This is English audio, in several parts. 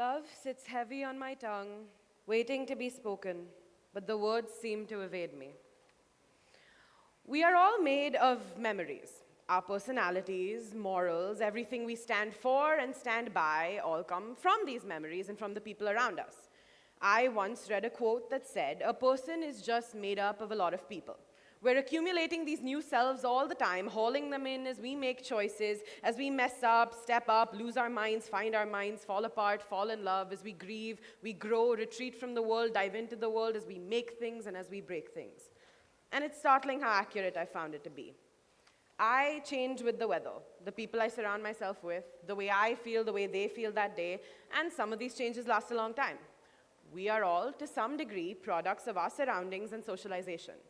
Love sits heavy on my tongue, waiting to be spoken, but the words seem to evade me. We are all made of memories. Our personalities, morals, everything we stand for and stand by all come from these memories and from the people around us. I once read a quote that said, "A person is just made up of a lot of people." We're accumulating these new selves all the time, hauling them in as we make choices, as we mess up, step up, lose our minds, find our minds, fall apart, fall in love, as we grieve, we grow, retreat from the world, dive into the world, as we make things and as we break things. And it's startling how accurate I found it to be. I change with the weather, the people I surround myself with, the way I feel, the way they feel that day, and some of these changes last a long time. We are all, to some degree, products of our surroundings and socialization.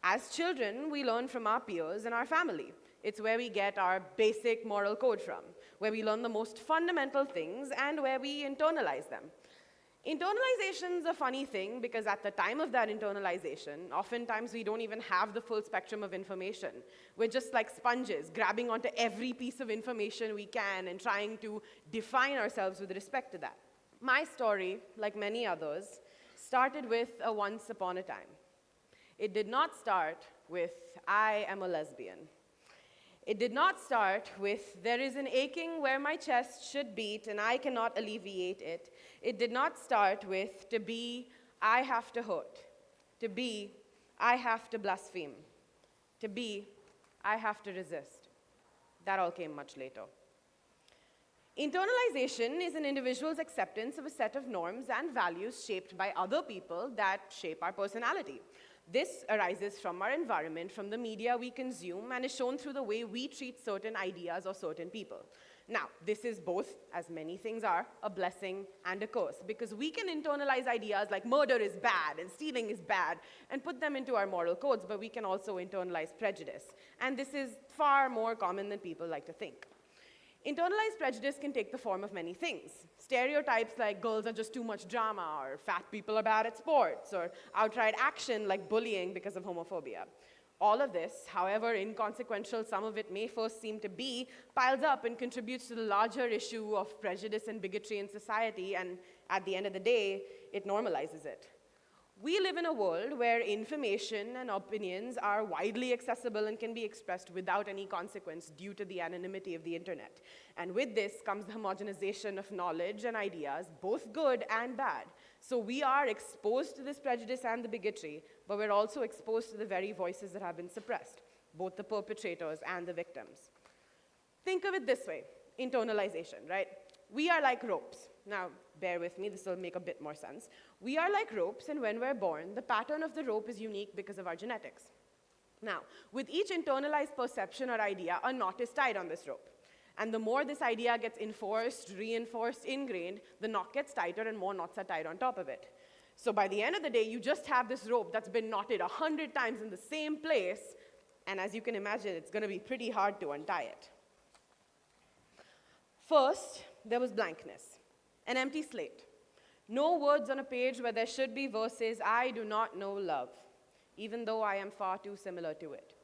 As children, we learn from our peers and our family. It's where we get our basic moral code from, where we learn the most fundamental things and where we internalize them. Internalization's a funny thing because at the time of that internalization, oftentimes we don't even have the full spectrum of information. We're just like sponges, grabbing onto every piece of information we can and trying to define ourselves with respect to that. My story, like many others, started with a once upon a time. It did not start with, "I am a lesbian." It did not start with, "There is an aching where my chest should beat and I cannot alleviate it." It did not start with, "To be, I have to hurt." To be, I have to blaspheme. To be, I have to resist. That all came much later. Internalization is an individual's acceptance of a set of norms and values shaped by other people that shape our personality. This arises from our environment, from the media we consume, and is shown through the way we treat certain ideas or certain people. Now, this is both, as many things are, a blessing and a curse, because we can internalize ideas like murder is bad and stealing is bad and put them into our moral codes, but we can also internalize prejudice. And this is far more common than people like to think. Internalized prejudice can take the form of many things. Stereotypes like girls are just too much drama, or fat people are bad at sports, or outright action like bullying because of homophobia. All of this, however inconsequential some of it may first seem to be, piles up and contributes to the larger issue of prejudice and bigotry in society, and at the end of the day, it normalizes it. We live in a world where information and opinions are widely accessible and can be expressed without any consequence due to the anonymity of the internet. And with this comes the homogenization of knowledge and ideas, both good and bad. So we are exposed to this prejudice and the bigotry, but we're also exposed to the very voices that have been suppressed, both the perpetrators and the victims. Think of it this way, internalization, right? We are like ropes. Now, bear with me, this will make a bit more sense. We are like ropes, and when we're born, the pattern of the rope is unique because of our genetics. Now, with each internalized perception or idea, a knot is tied on this rope. And the more this idea gets enforced, reinforced, ingrained, the knot gets tighter and more knots are tied on top of it. So by the end of the day, you just have this rope that's been knotted 100 times in the same place, and as you can imagine, it's going to be pretty hard to untie it. First, there was blankness, an empty slate. No words on a page where there should be verses, "I do not know love, even though I am far too similar to it.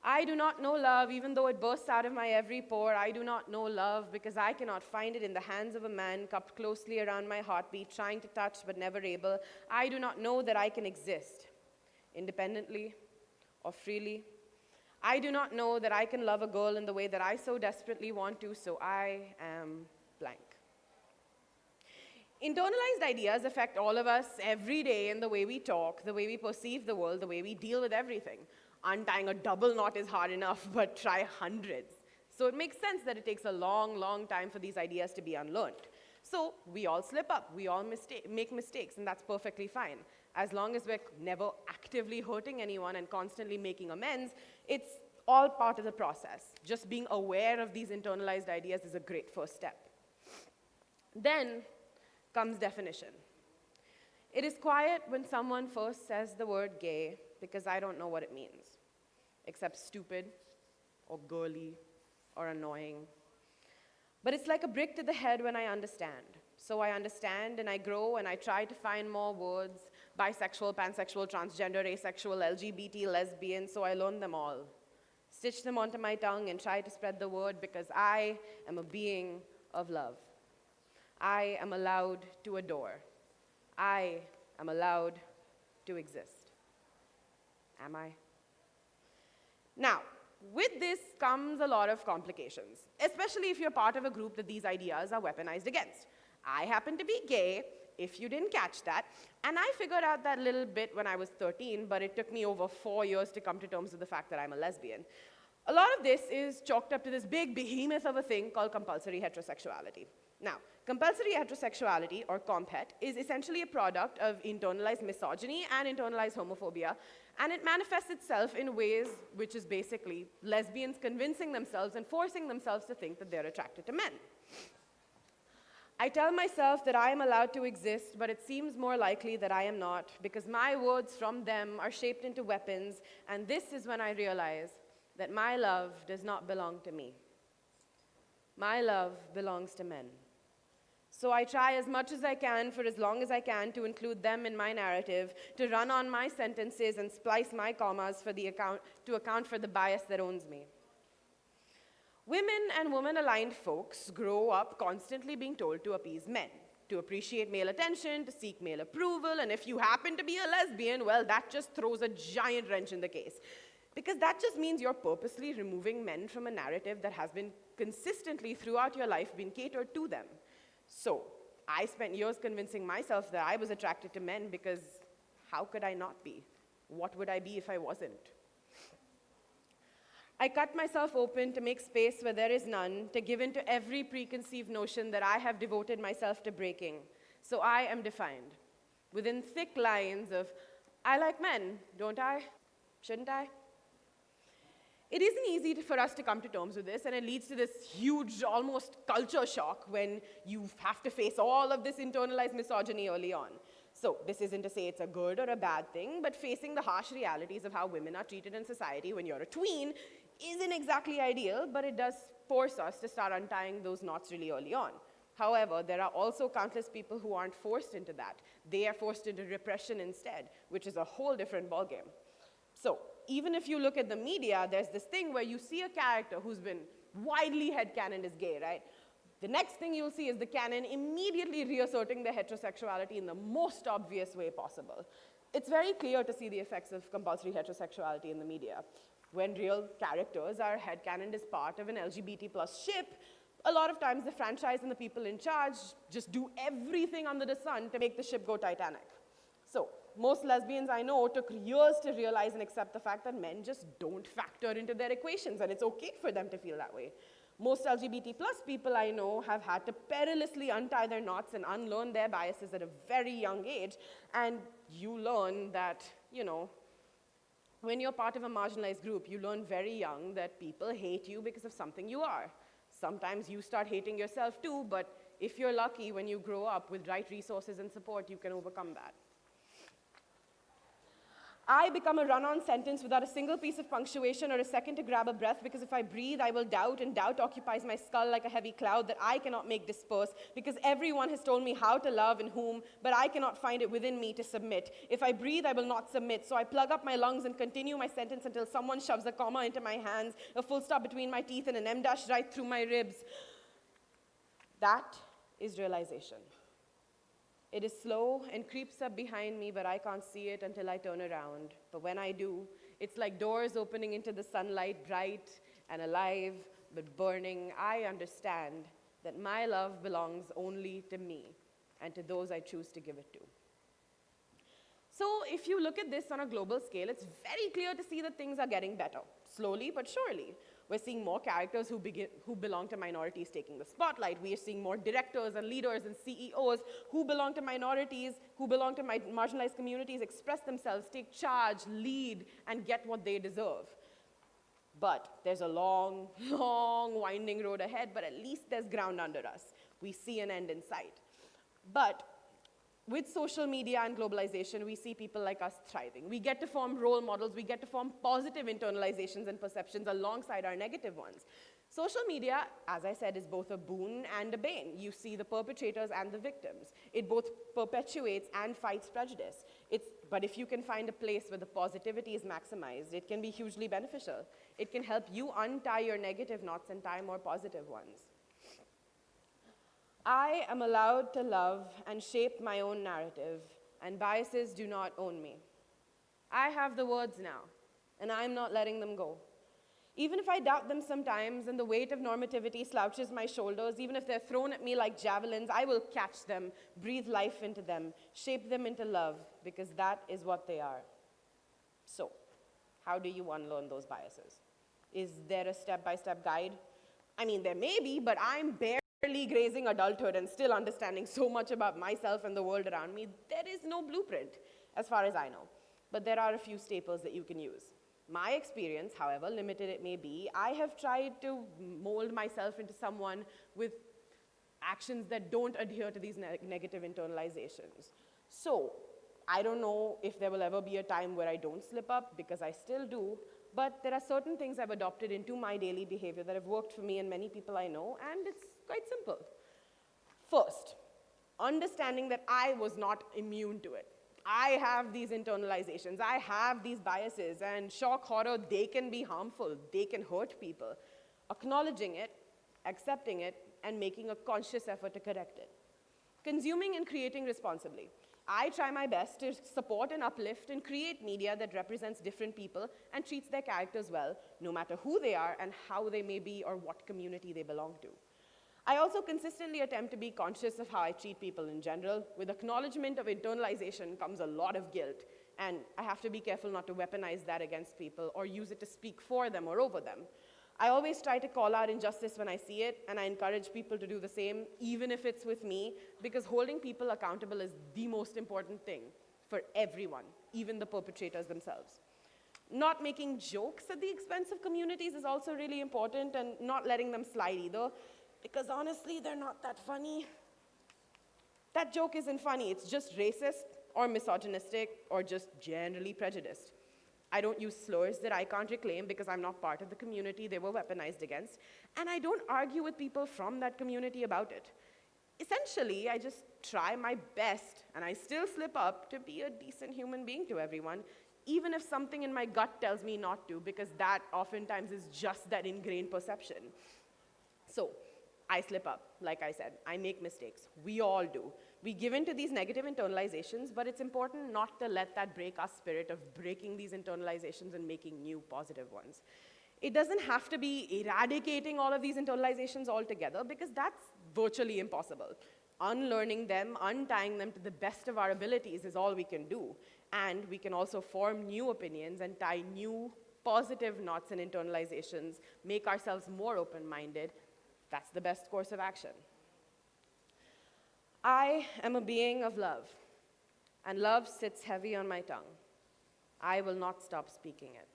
I do not know love, even though it bursts out of my every pore. I do not know love because I cannot find it in the hands of a man cupped closely around my heartbeat, trying to touch but never able. I do not know that I can exist independently or freely. I do not know that I can love a girl in the way that I so desperately want to, so I am blank." Internalized ideas affect all of us every day in the way we talk, the way we perceive the world, the way we deal with everything. Untying a double knot is hard enough, but try hundreds. So it makes sense that it takes a long, long time for these ideas to be unlearned. So we all slip up, we all make mistakes, and that's perfectly fine. As long as we're never actively hurting anyone and constantly making amends, it's all part of the process. Just being aware of these internalized ideas is a great first step. Then comes definition. It is quiet when someone first says the word gay because I don't know what it means, except stupid or girly or annoying. But it's like a brick to the head when I understand. So I understand and I grow and I try to find more words, bisexual, pansexual, transgender, asexual, LGBT, lesbian, so I learn them all. Stitch them onto my tongue and try to spread the word because I am a being of love. I am allowed to adore. I am allowed to exist. Am I? Now, with this comes a lot of complications, especially if you're part of a group that these ideas are weaponized against. I happen to be gay, if you didn't catch that, and I figured out that little bit when I was 13, but it took me over 4 years to come to terms with the fact that I'm a lesbian. A lot of this is chalked up to this big behemoth of a thing called compulsory heterosexuality. Now, compulsory heterosexuality, or comphet, is essentially a product of internalized misogyny and internalized homophobia, and it manifests itself in ways which is basically lesbians convincing themselves and forcing themselves to think that they're attracted to men. I tell myself that I am allowed to exist, but it seems more likely that I am not, because my words from them are shaped into weapons, and this is when I realize that my love does not belong to me. My love belongs to men. So I try as much as I can for as long as I can to include them in my narrative, to run on my sentences and splice my commas to account for the bias that owns me. Women and woman-aligned folks grow up constantly being told to appease men, to appreciate male attention, to seek male approval, and if you happen to be a lesbian, well, that just throws a giant wrench in the case. Because that just means you're purposely removing men from a narrative that has been consistently throughout your life been catered to them. So, I spent years convincing myself that I was attracted to men because how could I not be? What would I be if I wasn't? I cut myself open to make space where there is none, to give in to every preconceived notion that I have devoted myself to breaking. So I am defined within thick lines of, I like men, don't I? Shouldn't I? It isn't easy for us to come to terms with this, and it leads to this huge, almost culture shock when you have to face all of this internalized misogyny early on. So this isn't to say it's a good or a bad thing, but facing the harsh realities of how women are treated in society when you're a tween isn't exactly ideal, but it does force us to start untying those knots really early on. However, there are also countless people who aren't forced into that. They are forced into repression instead, which is a whole different ballgame. So, even if you look at the media, there's this thing where you see a character who's been widely headcanoned as gay, right? The next thing you'll see is the canon immediately reasserting their heterosexuality in the most obvious way possible. It's very clear to see the effects of compulsory heterosexuality in the media. When real characters are headcanoned as part of an LGBT plus ship, a lot of times the franchise and the people in charge just do everything under the sun to make the ship go Titanic. So, most lesbians I know took years to realize and accept the fact that men just don't factor into their equations, and it's okay for them to feel that way. Most LGBT plus people I know have had to perilously untie their knots and unlearn their biases at a very young age, and you learn that, when you're part of a marginalized group, you learn very young that people hate you because of something you are. Sometimes you start hating yourself too, but if you're lucky, when you grow up with right resources and support, you can overcome that. I become a run-on sentence without a single piece of punctuation or a second to grab a breath, because if I breathe, I will doubt, and doubt occupies my skull like a heavy cloud that I cannot make disperse, because everyone has told me how to love and whom, but I cannot find it within me to submit. If I breathe, I will not submit, so I plug up my lungs and continue my sentence until someone shoves a comma into my hands, a full stop between my teeth, and an em dash right through my ribs. That is realization. It is slow and creeps up behind me, but I can't see it until I turn around. But when I do, it's like doors opening into the sunlight, bright and alive, but burning. I understand that my love belongs only to me and to those I choose to give it to. So if you look at this on a global scale, it's very clear to see that things are getting better, slowly but surely. We're seeing more characters who belong to minorities taking the spotlight. We are seeing more directors and leaders and CEOs who belong to minorities, who belong to marginalized communities, express themselves, take charge, lead, and get what they deserve. But there's a long, long, winding road ahead, but at least there's ground under us. We see an end in sight. But with social media and globalization, we see people like us thriving. We get to form role models. We get to form positive internalizations and perceptions alongside our negative ones. Social media, as I said, is both a boon and a bane. You see the perpetrators and the victims. It both perpetuates and fights prejudice. But if you can find a place where the positivity is maximized, it can be hugely beneficial. It can help you untie your negative knots and tie more positive ones. I am allowed to love and shape my own narrative, and biases do not own me. I have the words now, and I'm not letting them go. Even if I doubt them sometimes and the weight of normativity slouches my shoulders, even if they're thrown at me like javelins, I will catch them, breathe life into them, shape them into love, because that is what they are. So, how do you unlearn those biases? Is there a step-by-step guide? I mean, there may be, but I'm barely grazing adulthood and still understanding so much about myself and the world around me. There is no blueprint, as far as I know. But there are a few staples that you can use. My experience, however limited it may be, I have tried to mold myself into someone with actions that don't adhere to these negative internalizations. So, I don't know if there will ever be a time where I don't slip up, because I still do, but there are certain things I've adopted into my daily behavior that have worked for me and many people I know, and it's quite simple. First, understanding that I was not immune to it. I have these internalizations, I have these biases, and shock, horror, they can be harmful, they can hurt people. Acknowledging it, accepting it, and making a conscious effort to correct it. Consuming and creating responsibly. I try my best to support and uplift and create media that represents different people and treats their characters well, no matter who they are and how they may be or what community they belong to. I also consistently attempt to be conscious of how I treat people in general. With acknowledgement of internalization comes a lot of guilt, and I have to be careful not to weaponize that against people or use it to speak for them or over them. I always try to call out injustice when I see it, and I encourage people to do the same, even if it's with me, because holding people accountable is the most important thing for everyone, even the perpetrators themselves. Not making jokes at the expense of communities is also really important, and not letting them slide either, because honestly, they're not that funny. That joke isn't funny, it's just racist or misogynistic or just generally prejudiced. I don't use slurs that I can't reclaim because I'm not part of the community they were weaponized against, and I don't argue with people from that community about it. Essentially, I just try my best, and I still slip up, to be a decent human being to everyone, even if something in my gut tells me not to, because that oftentimes is just that ingrained perception. So, I slip up, like I said. I make mistakes. We all do. We give in to these negative internalizations, but it's important not to let that break our spirit of breaking these internalizations and making new positive ones. It doesn't have to be eradicating all of these internalizations altogether, because that's virtually impossible. Unlearning them, untying them to the best of our abilities is all we can do. And we can also form new opinions and tie new positive knots and internalizations, make ourselves more open-minded. That's the best course of action. I am a being of love, and love sits heavy on my tongue. I will not stop speaking it.